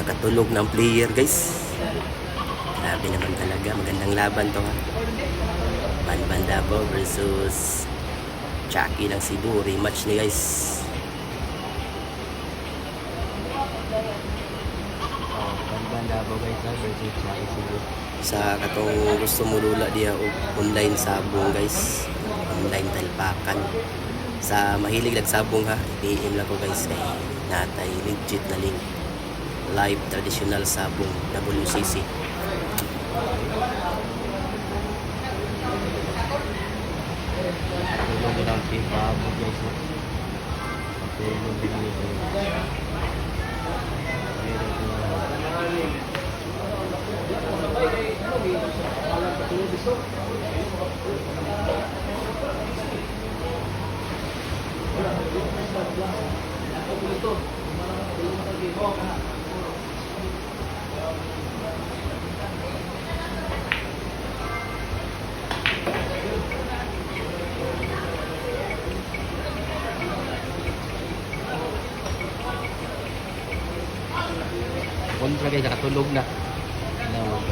nakatulog ng player guys. Grabe naman talaga, magandang laban to ha. Banban Davao versus Chucky ng Cebu, rematch ni guys. Banban Davao guys versus Chucky Cebu. Sa katong gusto mo lula diya og online sabong guys, online talpakan. Sa mahilig nagsabong ha, i-PM lang ko guys kay natay legit na link. Live traditional sabong WCC. Tulong din ang FIFA mo guys. Tulong din nito. Kontra guys, nakatulog na. No,